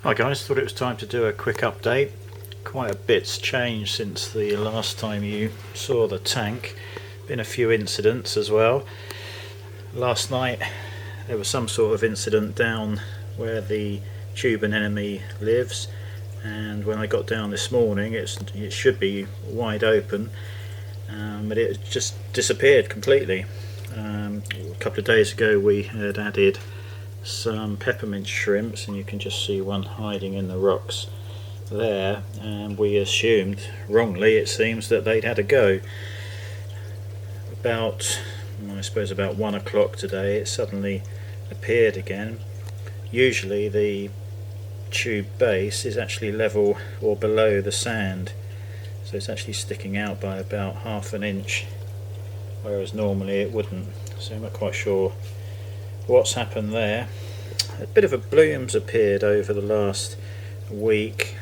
Hi guys, thought it was time to do a quick update. Quite a bit's changed since the last time you saw the tank. Been a few incidents as well. Last night there was some sort of incident down where the tube anemone lives, and when I got down this morning it should be wide open, but it just disappeared completely. A couple of days ago we had added some peppermint shrimps, and you can just see one hiding in the rocks there, and we assumed, wrongly it seems, that they'd had a go. About, I suppose about 1 o'clock today, it suddenly appeared again. Usually the tube base is actually level or below the sand, so it's actually sticking out by about ½ an inch, whereas normally it wouldn't. So I'm not quite sure what's happened there. A bit of a bloom's appeared over the last week,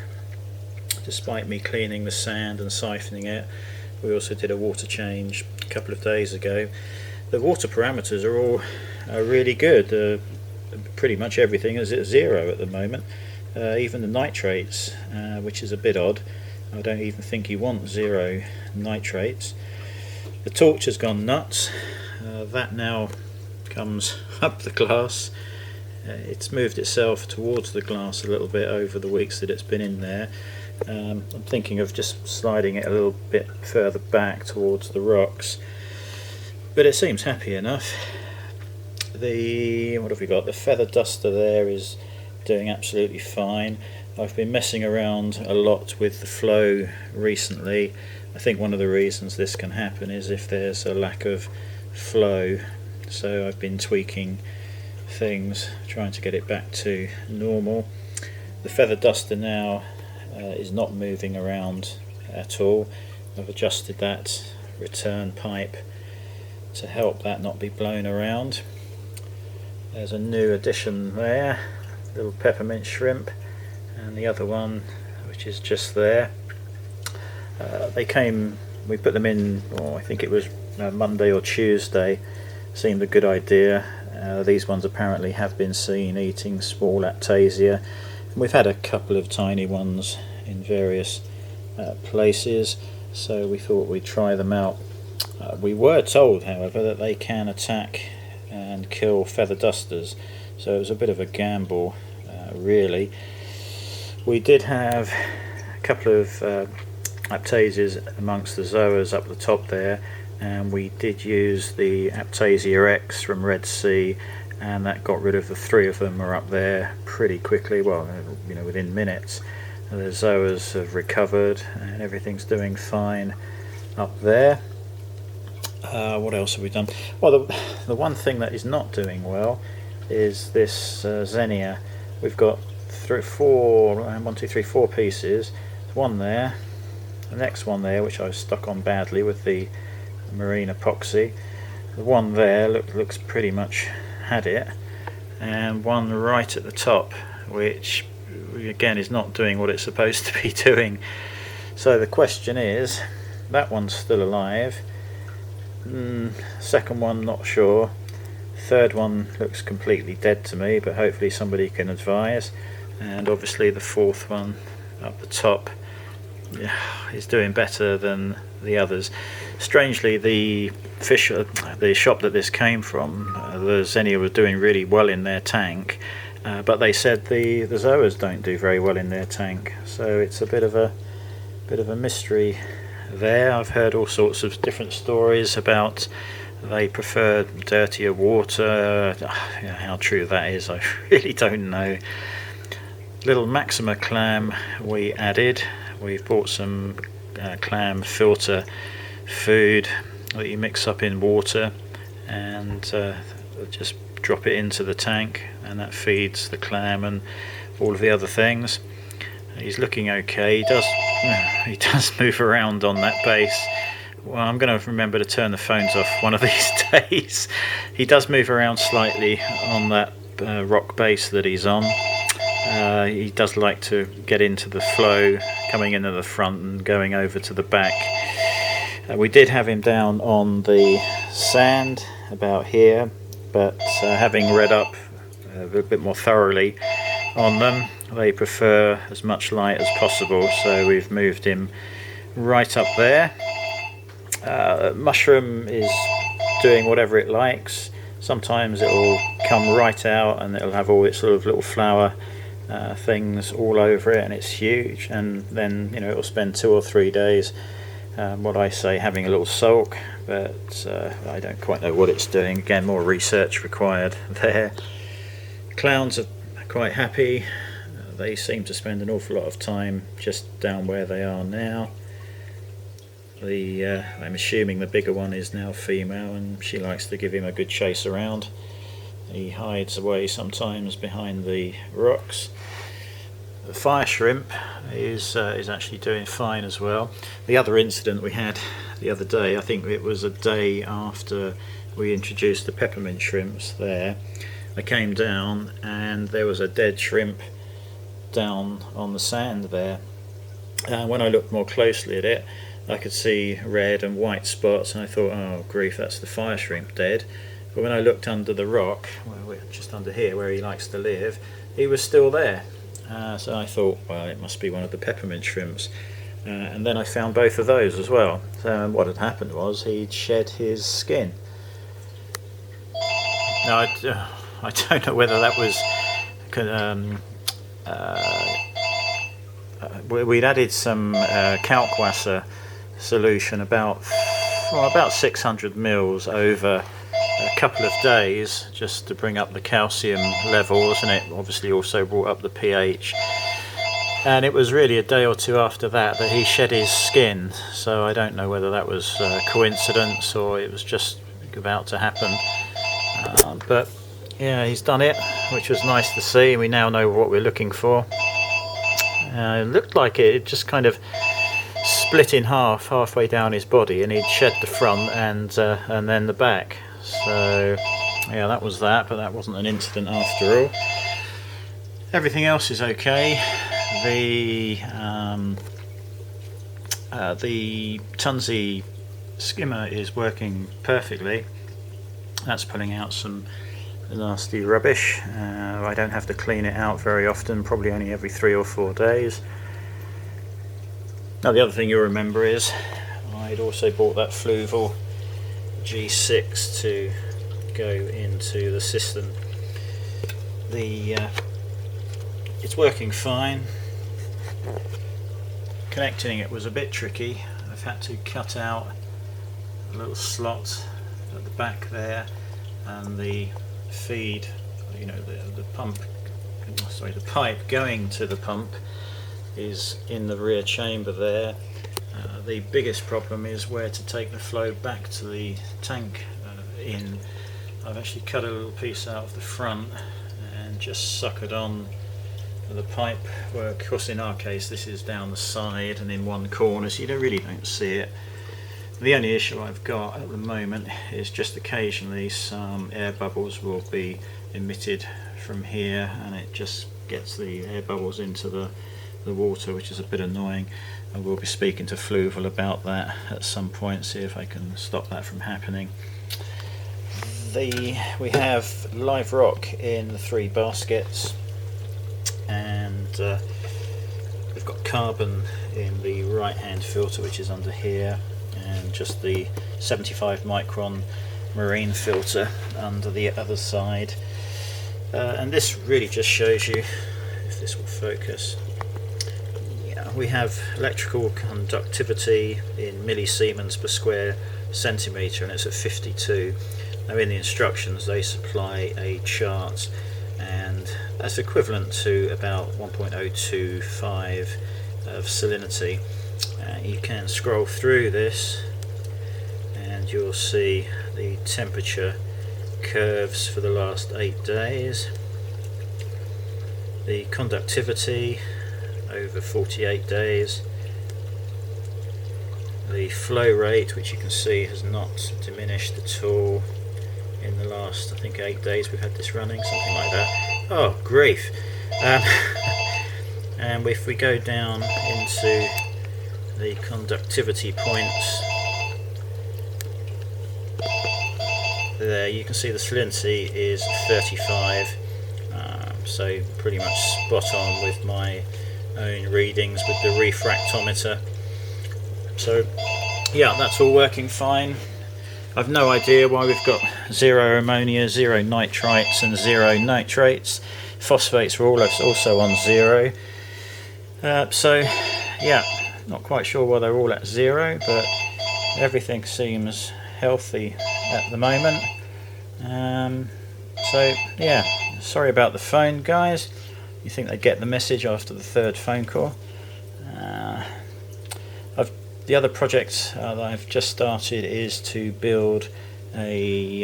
despite me cleaning the sand and siphoning it. We also did a water change a couple of days ago. The water parameters are all really good. Pretty much everything is at 0 at the moment. Even the nitrates, which is a bit odd. I don't even think you want 0 nitrates. The torch has gone nuts. That now comes up the glass. It's moved itself towards the glass a little bit over the weeks that it's been in there. I'm thinking of just sliding it a little bit further back towards the rocks, but it seems happy enough. What have we got? The feather duster there is doing absolutely fine. I've been messing around a lot with the flow recently. I think one of the reasons this can happen is if there's a lack of flow, so I've been tweaking things, trying to get it back to normal. The feather duster now is not moving around at all. I've adjusted that return pipe to help that not be blown around. There's a new addition there, little peppermint shrimp, and the other one which is just there. We put them in, I think it was Monday or Tuesday. Seemed a good idea. These ones apparently have been seen eating small Aiptasia. We've had a couple of tiny ones in various places, so we thought we'd try them out. We were told, however, that they can attack and kill feather dusters, so it was a bit of a gamble, really. We did have a couple of Aiptasias amongst the zoas up the top there, and we did use the Aiptasia X from Red Sea, and that got rid of the 3 of them are up there pretty quickly, well, within minutes. The zoas have recovered and everything's doing fine up there. What else have we done? Well, the one thing that is not doing well is this Xenia. We've got 4 pieces. There's one there, the next one there which I was stuck on badly with the marine epoxy. The one there looks pretty much had it, and one right at the top which again is not doing what it's supposed to be doing. So the question is, that one's still alive. Second one, not sure. Third one looks completely dead to me, but hopefully somebody can advise. And obviously the fourth one up the top is doing better than the others. Strangely, the shop that this came from, the Xenia, was doing really well in their tank, but they said the zoas don't do very well in their tank, so it's a bit of a mystery there. I've heard all sorts of different stories about they prefer dirtier water. How true that is, I really don't know. Little Maxima Clam we added. We've bought some clam filter food that you mix up in water and just drop it into the tank, and that feeds the clam and all of the other things. He's looking okay. He does move around on that base. Well, I'm going to remember to turn the phones off one of these days. He does move around slightly on that rock base that he's on. He does like to get into the flow, coming into the front and going over to the back. We did have him down on the sand about here, but having read up a bit more thoroughly on them, they prefer as much light as possible, so we've moved him right up there. Mushroom is doing whatever it likes. Sometimes it will come right out and it'll have all its sort of little flower things all over it, and it's huge, and then, you know, it'll spend 2 or 3 days, what I say, having a little sulk, but I don't quite know what it's doing. Again, more research required there. Clowns are quite happy. They seem to spend an awful lot of time just down where they are now. I'm assuming the bigger one is now female, and she likes to give him a good chase around. He hides away sometimes behind the rocks. The fire shrimp is actually doing fine as well. The other incident we had the other day, I think it was a day after we introduced the peppermint shrimps there, I came down and there was a dead shrimp down on the sand there. When I looked more closely at it, I could see red and white spots, and I thought, oh grief, that's the fire shrimp dead. But when I looked under the rock, well, just under here where he likes to live, he was still there. So I thought, well, it must be one of the peppermint shrimps. And then I found both of those as well. So what had happened was he'd shed his skin. Now I don't know whether that was we'd added some Kalkwasser solution, about 600 mils over a couple of days, just to bring up the calcium levels, and it obviously also brought up the pH. And it was really a day or two after that that he shed his skin, so I don't know whether that was coincidence or it was just about to happen. But yeah, he's done it, which was nice to see. We now know what we're looking for. It looked like it just kind of split in half halfway down his body, and he'd shed the front and then the back. So yeah, that was that, but that wasn't an incident after all. Everything else is okay. The Tunsey skimmer is working perfectly. That's pulling out some nasty rubbish. I don't have to clean it out very often, probably only every 3 or 4 days. Now the other thing you'll remember is I'd also bought that Fluval G6 to go into the system. It's working fine. Connecting it was a bit tricky. I've had to cut out a little slot at the back there, and the feed, you know, the pump, sorry, the pipe going to the pump is in the rear chamber there. The biggest problem is where to take the flow back to the tank in. I've actually cut a little piece out of the front and just suckered on the pipe work. Of course, in our case this is down the side and in one corner, so you really don't see it. The only issue I've got at the moment is just occasionally some air bubbles will be emitted from here, and it just gets the air bubbles into the water, which is a bit annoying. And we'll be speaking to Fluval about that at some point, see if I can stop that from happening. We have live rock in the 3 baskets, and we've got carbon in the right hand filter, which is under here, and just the 75 micron marine filter under the other side. And this really just shows you, if this will focus, we have electrical conductivity in millisiemens per square centimetre, and it's at 52. Now in the instructions they supply a chart, and that's equivalent to about 1.025 of salinity. You can scroll through this and you'll see the temperature curves for the last 8 days, the conductivity over 48 days, the flow rate, which you can see has not diminished at all in the last, I think, 8 days we've had this running, something like that. Oh grief. And if we go down into the conductivity points there, you can see the salinity is 35. so pretty much spot on with my own readings with the refractometer. So yeah, that's all working fine. I've no idea why we've got 0 ammonia, 0 nitrites and 0 nitrates. Phosphates are all also on 0. So yeah, not quite sure why they're all at 0, but everything seems healthy at the moment. So yeah, sorry about the phone, guys. You think they get the message after the 3rd phone call. The other project that I've just started is to build a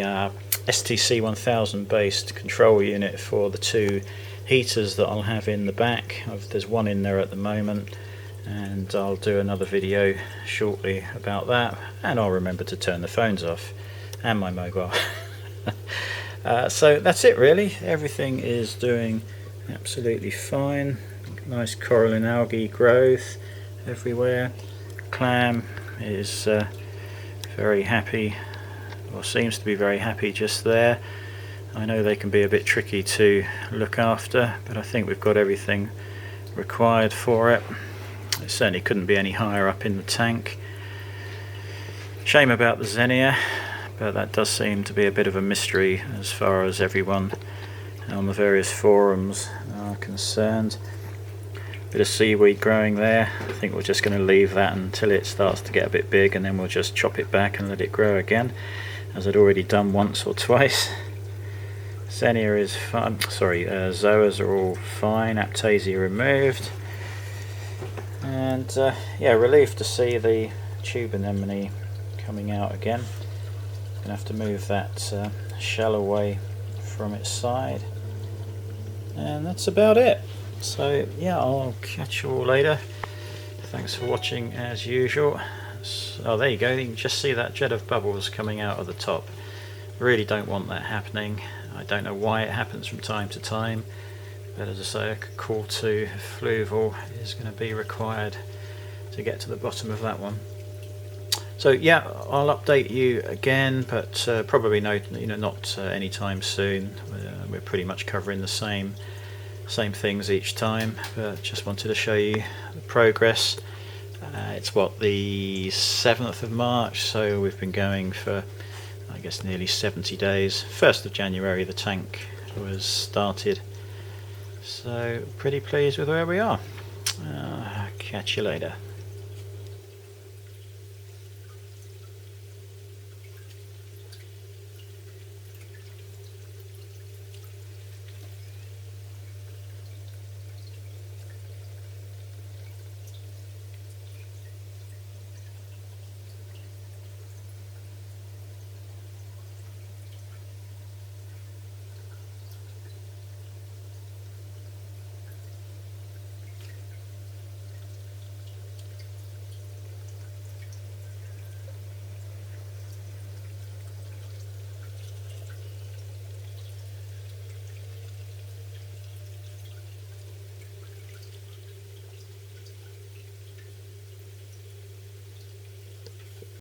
STC 1000 based control unit for the 2 heaters that I'll have in the back. There's one in there at the moment, and I'll do another video shortly about that, and I'll remember to turn the phones off and my mobile. So that's it really. Everything is doing absolutely fine. Nice coral and algae growth everywhere. Clam is very happy, or seems to be very happy just there. I know they can be a bit tricky to look after, but I think we've got everything required for it. It certainly couldn't be any higher up in the tank. Shame about the Xenia, but that does seem to be a bit of a mystery as far as everyone on the various forums are concerned. Bit of seaweed growing there. I think we're just going to leave that until it starts to get a bit big, and then we'll just chop it back and let it grow again, as I'd already done once or twice. Xenia is fine. Sorry, Zoas are all fine. Aiptasia removed. And yeah, relieved to see the tube anemone coming out again. Gonna have to move that shell away from its side, and that's about it. So yeah, I'll catch you all later. Thanks for watching as usual. Oh, there you go, you can just see that jet of bubbles coming out of the top. Really don't want that happening. I don't know why it happens from time to time, but as I say, a call to Fluval is going to be required to get to the bottom of that one. So yeah, I'll update you again, but probably not anytime soon. We're pretty much covering the same things each time, but just wanted to show you the progress. It's what, the 7th of March, so we've been going for I guess nearly 70 days. 1st of January the tank was started, so pretty pleased with where we are. Catch you later.